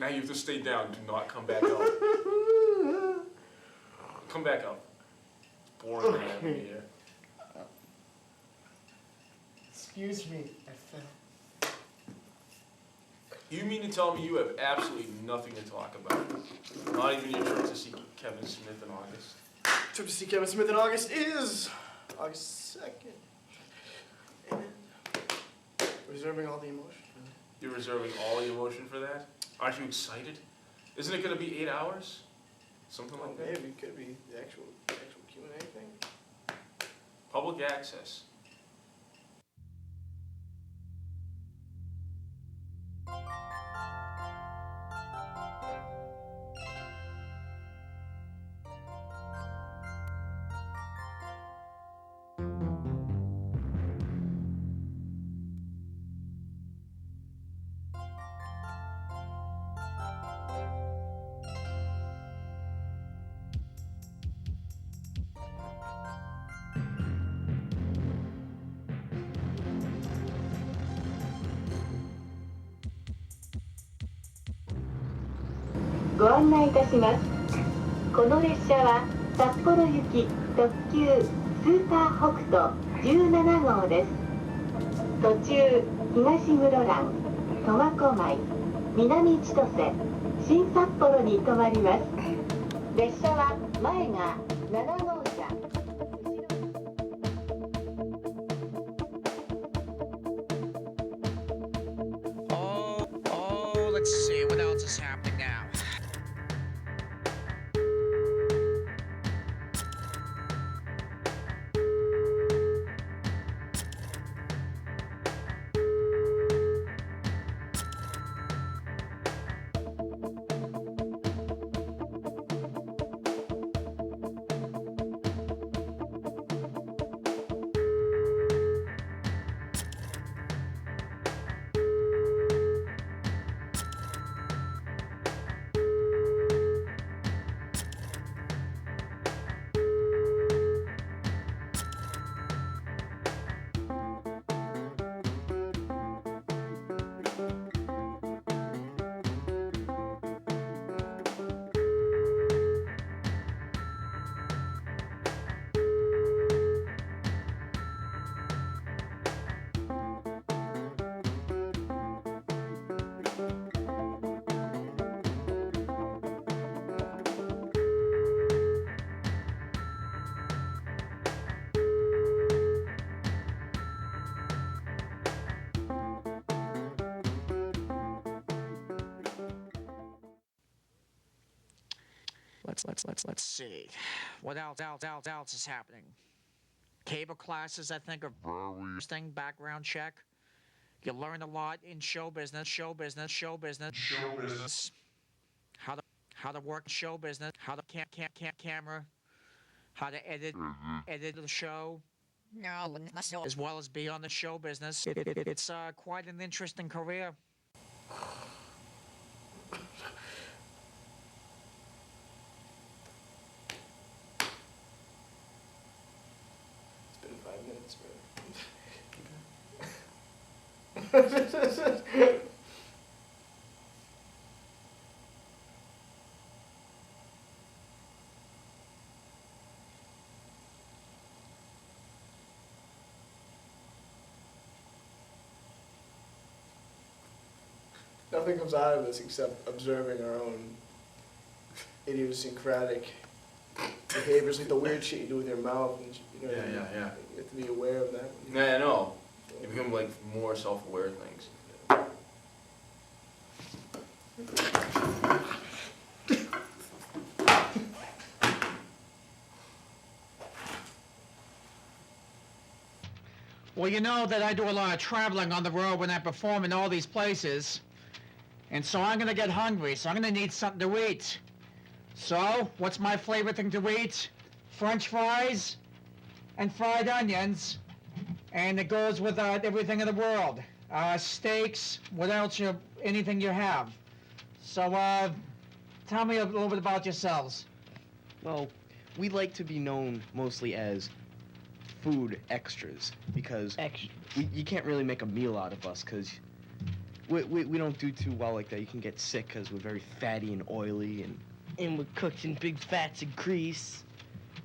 Now you have to stay down. Do not come back up. Come back up. It's boring having you here. Excuse me, I fell. You mean to tell me you have absolutely nothing to talk about? Not even your trip to see Kevin Smith in August? Trip to see Kevin Smith in August is August 2nd. And reserving all the emotion. You're reserving all the emotion for that? Aren't you excited? Isn't it going to be 8 hours? Something like that? Maybe it could be the actual Q&A thing. Public access.ご案内いたします。この列車は札幌行き特急スーパー北斗17号です。途中東室蘭、苫小牧、南千歳、新札幌に停まります。列車は前が7号車。Let's see, what else is happening now? Let's see. What else is happening? Cable classes, I think, are interesting. Background check. You learn a lot in show business. How to work show business. How to camera. How to edit the show. No, as well as be on the show business. It's quite an interesting career. It's been 5 minutes, bro. Nothing comes out of this except observing our own idiosyncratic behaviors, like the weird shit you do with your mouth. And you know, Yeah. You have to be aware of that. Yeah, I know. You become like more self-aware of things. Well, you know that I do a lot of traveling on the road when I perform in all these places. And so I'm gonna get hungry, so I'm gonna need something to eat. So, what's my favorite thing to eat? French fries and fried onions. And it goes with everything in the world. Steaks, what else anything you have. So, tell me a little bit about yourselves. Well, we like to be known mostly as food extras because you can't really make a meal out of us because we don't do too well like that. You can get sick because we're very fatty and oily And we're cooked in big fats of grease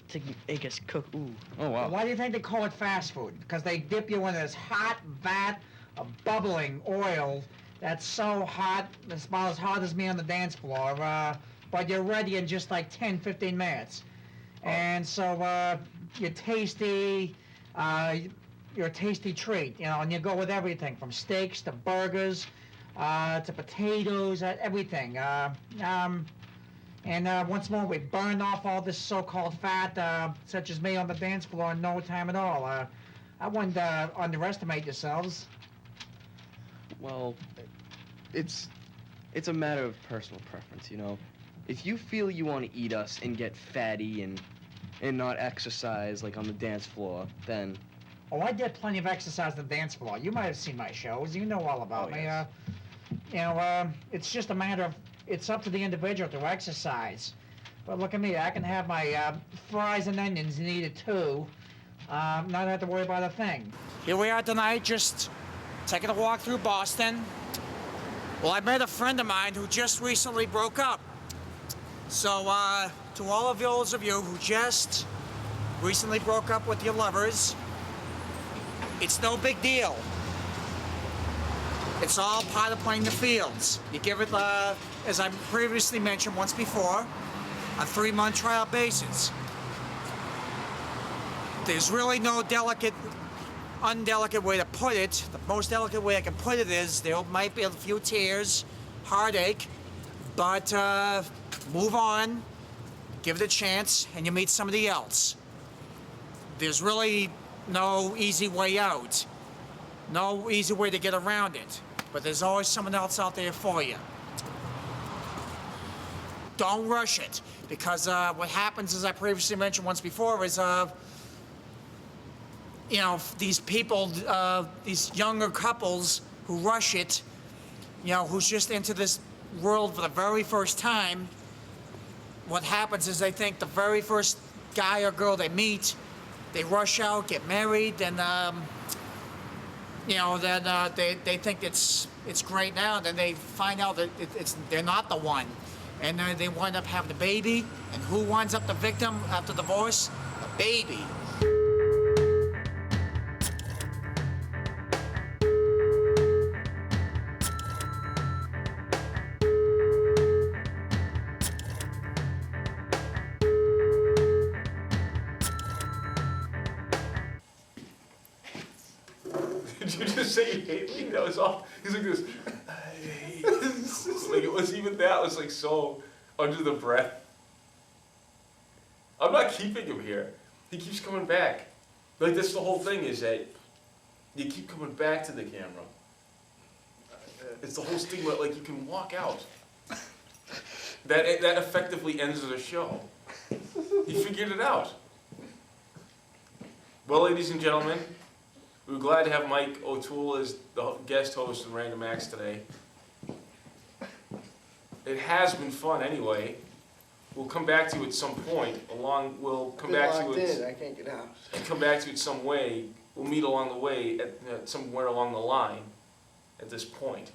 to make us cook. Ooh. Oh wow. Why do you think they call it fast food? Because they dip you in this hot vat of bubbling oil that's so hot, it's about as hot as me on the dance floor, but you're ready in just like 10, 15 minutes. And so you're tasty, you're a tasty treat, you know, and you go with everything from steaks to burgers to potatoes, everything. And once more, we burned off all this so-called fat, such as me on the dance floor in no time at all. I wouldn't underestimate yourselves. Well, it's a matter of personal preference, you know. If you feel you want to eat us and get fatty and not exercise like on the dance floor, then Oh, I did plenty of exercise on the dance floor. You might have seen my shows. You know all about Oh, me. yes. You know, it's just a matter of, it's up to the individual to exercise. But look at me, I can have my fries and onions and eat it too. Not have to worry about a thing. Here we are tonight, just taking a walk through Boston. Well, I met a friend of mine who just recently broke up. So, to all of those of you who just recently broke up with your lovers, it's no big deal. It's all part of playing the fields. You give it, as I previously mentioned once before, a 3-month trial basis. There's really no undelicate way to put it. The most delicate way I can put it is there might be a few tears, heartache, but move on, give it a chance, and you meet somebody else. There's really no easy way out, no easy way to get around it, but there's always someone else out there for you. Don't rush it, because what happens, as I previously mentioned once before, is you know, these people, these younger couples who rush it, you know, who's just into this world for the very first time, what happens is they think the very first guy or girl they meet, they rush out, get married, and you know, then they think it's great now, and then they find out that they're not the one, and then they wind up having a baby, and who winds up the victim after divorce? The baby. Did you just say you hate me? That was all. He's like this. Like it was even that was like so under the breath. I'm not keeping him here. He keeps coming back. Like that's the whole thing is that you keep coming back to the camera. It's the whole stigma. Like you can walk out. That effectively ends the show. He figured it out. Well, ladies and gentlemen, we're glad to have Mike O'Toole as the guest host of Random Acts today. It has been fun anyway. We'll come back to you at some point. We'll come back to you. I can't get out. Come back to you in some way. We'll meet along the way at somewhere along the line. At this point.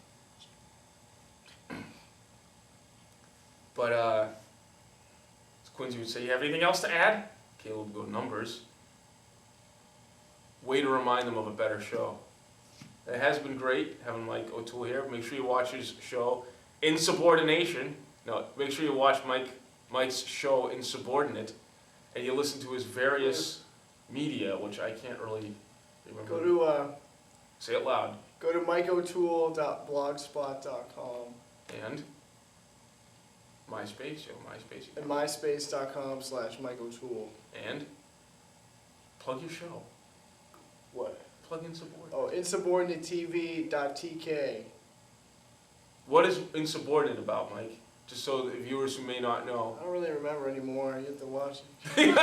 But as Quincy would say, you have anything else to add? Caleb would go numbers. Way to remind them of a better show. It has been great having Mike O'Toole here. Make sure you watch his show, Insubordination. No, make sure you watch Mike's show, Insubordinate, and you listen to his various media, which I can't really remember. Go to Say it loud. go to mikeotoole.blogspot.com And MySpace, MySpace. and myspace.com/mikeotoole. And plug your show. What? Plug Insubordinate. Oh, insubordinatetv.tk. What is Insubordinate about, Mike? Just so the viewers who may not know. I don't really remember anymore. You have to watch it.